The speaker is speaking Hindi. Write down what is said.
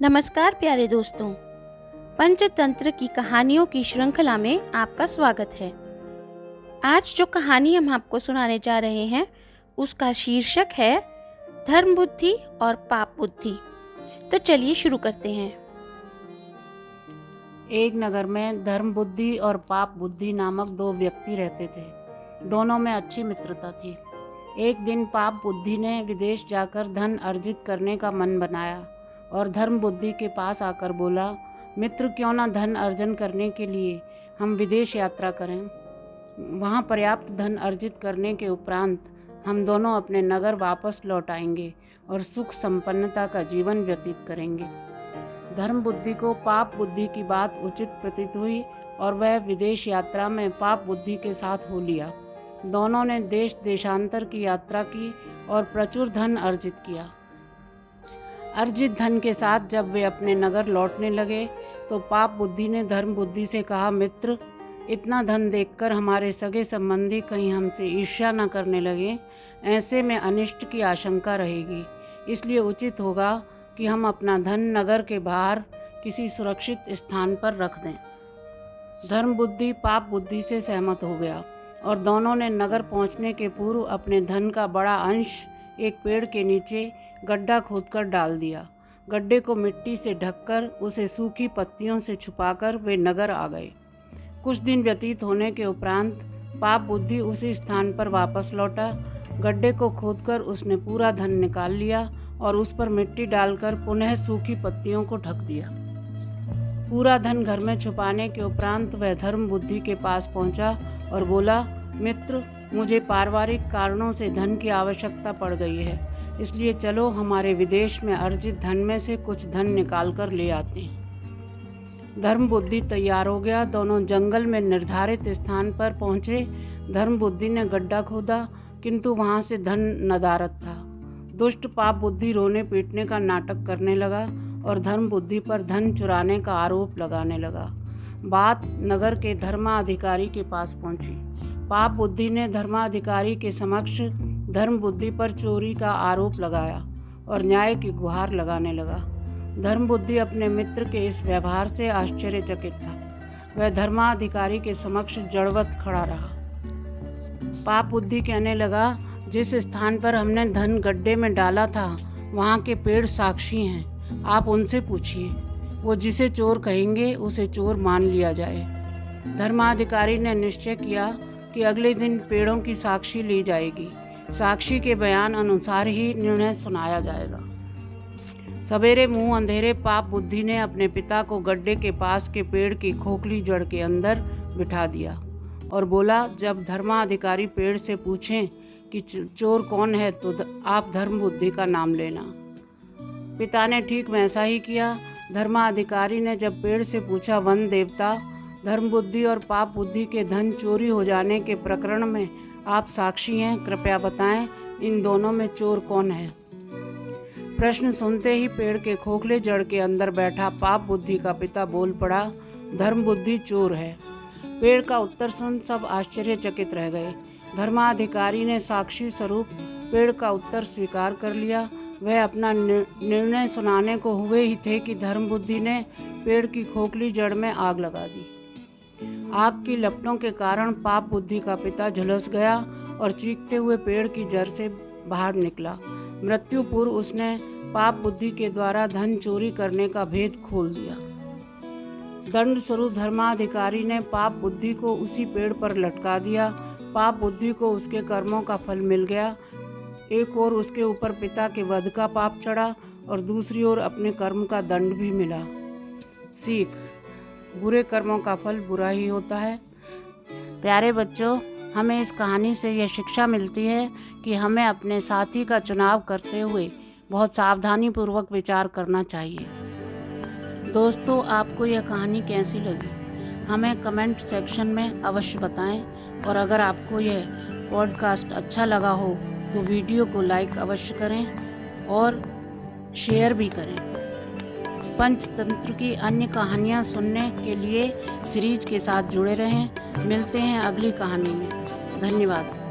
नमस्कार प्यारे दोस्तों, पंचतंत्र की कहानियों की श्रृंखला में आपका स्वागत है। आज जो कहानी हम आपको सुनाने जा रहे हैं उसका शीर्षक है धर्म बुद्धि और पाप बुद्धि। तो चलिए शुरू करते हैं। एक नगर में धर्म बुद्धि और पाप बुद्धि नामक दो व्यक्ति रहते थे। दोनों में अच्छी मित्रता थी। एक दिन पाप बुद्धि ने विदेश जाकर धन अर्जित करने का मन बनाया और धर्म बुद्धि के पास आकर बोला, मित्र, क्यों ना धन अर्जन करने के लिए हम विदेश यात्रा करें। वहाँ पर्याप्त धन अर्जित करने के उपरांत हम दोनों अपने नगर वापस लौट आएंगे और सुख संपन्नता का जीवन व्यतीत करेंगे। धर्म बुद्धि को पाप बुद्धि की बात उचित प्रतीत हुई और वह विदेश यात्रा में पाप बुद्धि के साथ हो लिया। दोनों ने देश देशांतर की यात्रा की और प्रचुर धन अर्जित किया। अर्जित धन के साथ जब वे अपने नगर लौटने लगे तो पाप बुद्धि ने धर्म बुद्धि से कहा, मित्र, इतना धन देखकर हमारे सगे संबंधी कहीं हमसे ईर्ष्या न करने लगे। ऐसे में अनिष्ट की आशंका रहेगी। इसलिए उचित होगा कि हम अपना धन नगर के बाहर किसी सुरक्षित स्थान पर रख दें। धर्म बुद्धि पाप बुद्धि से सहमत हो गया और दोनों ने नगर पहुंचने के पूर्व अपने धन का बड़ा अंश एक पेड़ के नीचे गड्ढा खोदकर डाल दिया। गड्ढे को मिट्टी से ढककर उसे सूखी पत्तियों से छुपाकर वे नगर आ गए। कुछ दिन व्यतीत होने के उपरांत पाप बुद्धि उसी स्थान पर वापस लौटा। गड्ढे को खोदकर उसने पूरा धन निकाल लिया और उस पर मिट्टी डालकर पुनः सूखी पत्तियों को ढक दिया। पूरा धन घर में छुपाने के उपरांत वह धर्म बुद्धि के पास पहुंचा और बोला, मित्र, मुझे पारिवारिक कारणों से धन की आवश्यकता पड़ गई है, इसलिए चलो हमारे विदेश में अर्जित धन में से कुछ धन निकाल कर ले आते हैं। धर्म बुद्धि तैयार हो गया। दोनों जंगल में निर्धारित स्थान पर पहुंचे। धर्म बुद्धि ने गड्ढा खोदा किंतु वहां से धन नदारद था। दुष्ट पाप बुद्धि रोने पीटने का नाटक करने लगा और धर्म बुद्धि पर धन चुराने का आरोप लगाने लगा। बात नगर के धर्माधिकारी के पास पहुंची। पाप बुद्धि ने धर्माधिकारी के समक्ष धर्म बुद्धि पर चोरी का आरोप लगाया और न्याय की गुहार लगाने लगा। धर्म बुद्धि अपने मित्र के इस व्यवहार से आश्चर्यचकित था। वह धर्माधिकारी के समक्ष जड़वत खड़ा रहा। पाप बुद्धि कहने लगा, जिस स्थान पर हमने धन गड्ढे में डाला था वहाँ के पेड़ साक्षी हैं। आप उनसे पूछिए, वो जिसे चोर कहेंगे उसे चोर मान लिया जाए। धर्माधिकारी ने निश्चय किया कि अगले दिन पेड़ों की साक्षी ली जाएगी। साक्षी के बयान अनुसार ही निर्णय सुनाया जाएगा। सवेरे मुंह अंधेरे पाप बुद्धि ने अपने पिता को गड्ढे के पास के पेड़ की खोखली जड़ के अंदर बिठा दिया और बोला, जब धर्माधिकारी पेड़ से पूछें कि चोर कौन है तो आप धर्म बुद्धि का नाम लेना। पिता ने ठीक वैसा ही किया। धर्माधिकारी ने जब पेड़ से पूछा, वन देवता, धर्म बुद्धि और पाप बुद्धि के धन चोरी हो जाने के प्रकरण में आप साक्षी हैं, कृपया बताएं इन दोनों में चोर कौन है। प्रश्न सुनते ही पेड़ के खोखले जड़ के अंदर बैठा पाप बुद्धि का पिता बोल पड़ा, धर्म बुद्धि चोर है। पेड़ का उत्तर सुन सब आश्चर्यचकित रह गए। धर्माधिकारी ने साक्षी स्वरूप पेड़ का उत्तर स्वीकार कर लिया। वह अपना निर्णय सुनाने को हुए ही थे कि धर्म बुद्धि ने पेड़ की खोखली जड़ में आग लगा दी। आग की लपटों के कारण पाप बुद्धि का पिता झुलस गया और चीखते हुए पेड़ की जड़ से बाहर निकला। मृत्यु पूर्व उसने पाप बुद्धि के द्वारा धन चोरी करने का भेद खोल दिया। दंड स्वरूप धर्माधिकारी ने पाप बुद्धि को उसी पेड़ पर लटका दिया। पाप बुद्धि को उसके कर्मों का फल मिल गया। एक ओर उसके ऊपर पिता के वध का पाप चढ़ा और दूसरी ओर अपने कर्म का दंड भी मिला। सीख, बुरे कर्मों का फल बुरा ही होता है। प्यारे बच्चों, हमें इस कहानी से यह शिक्षा मिलती है कि हमें अपने साथी का चुनाव करते हुए बहुत सावधानी पूर्वक विचार करना चाहिए। दोस्तों, आपको यह कहानी कैसी लगी हमें कमेंट सेक्शन में अवश्य बताएं और अगर आपको यह पॉडकास्ट अच्छा लगा हो तो वीडियो को लाइक अवश्य करें और शेयर भी करें। पंचतंत्र की अन्य कहानियाँ सुनने के लिए सीरीज के साथ जुड़े रहें। मिलते हैं अगली कहानी में। धन्यवाद।